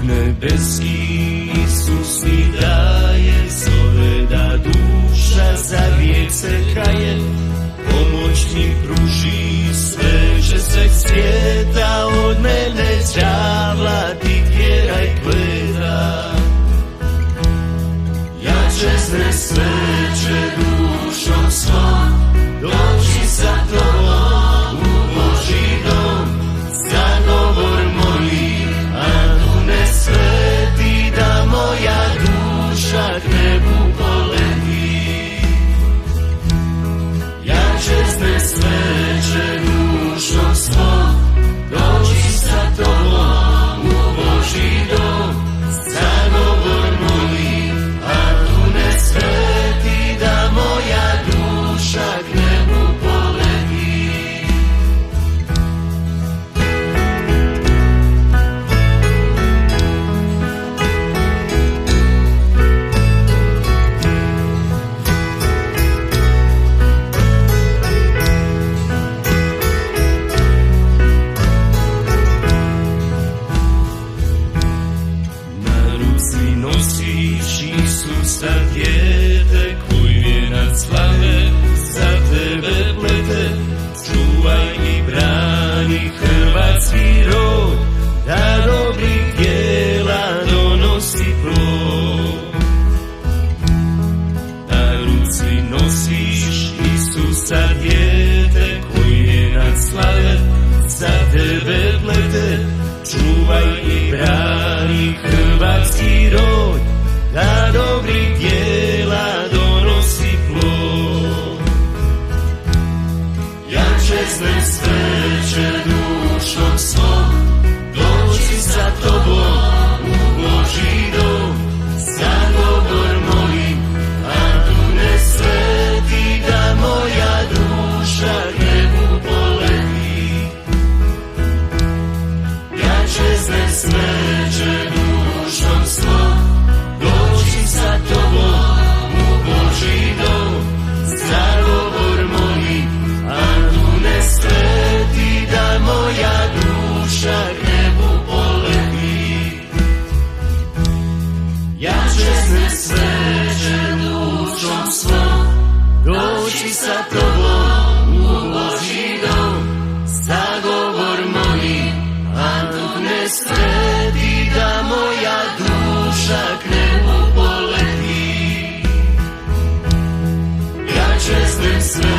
nebeski Isus mi daje, zove da duša za grijeh se kaje, pomoć mi pruži, sve će sveg svijeta od mene đavla ti tjeraj kleda. Ja čezne sveće dušom svom, doći sa tobom u Božji dom, za govor moli, Antune sveti, da moja duša k nebu poleti. Ja čezne sveće dušom svom, doći sa tobom u Božji dom, za govor moli, Antune sveti, da moja duša k nebu poleti. Na ruci nosiš Isusa dijete, koji vijenac slave za tebe plete. Čuvaj i brani hrvatski rod, da dobrih djela donosi plod. Na ruci nosiš Isusa dijete, koji vijenac slave za tebe plete. Čuvaj i brani hrvatski rod, da dobrih djela donosi plod. Ja čeznem sveće dušom svom, doći za tobom u Božji dom, za govor molim, Antune sveti, da moja duša k nebu poleti. Ja čeznem sveće dušom svom, doći za tobom u Božji dom, za govor molim, Antune sveti, da moja duša k nebu poleti. Ja čezne sveće dušom svom, doći sa tobom u Božji dom, za govor molim, Antune sveti, da moja duša k nebu poleti. Ja čeznem sveće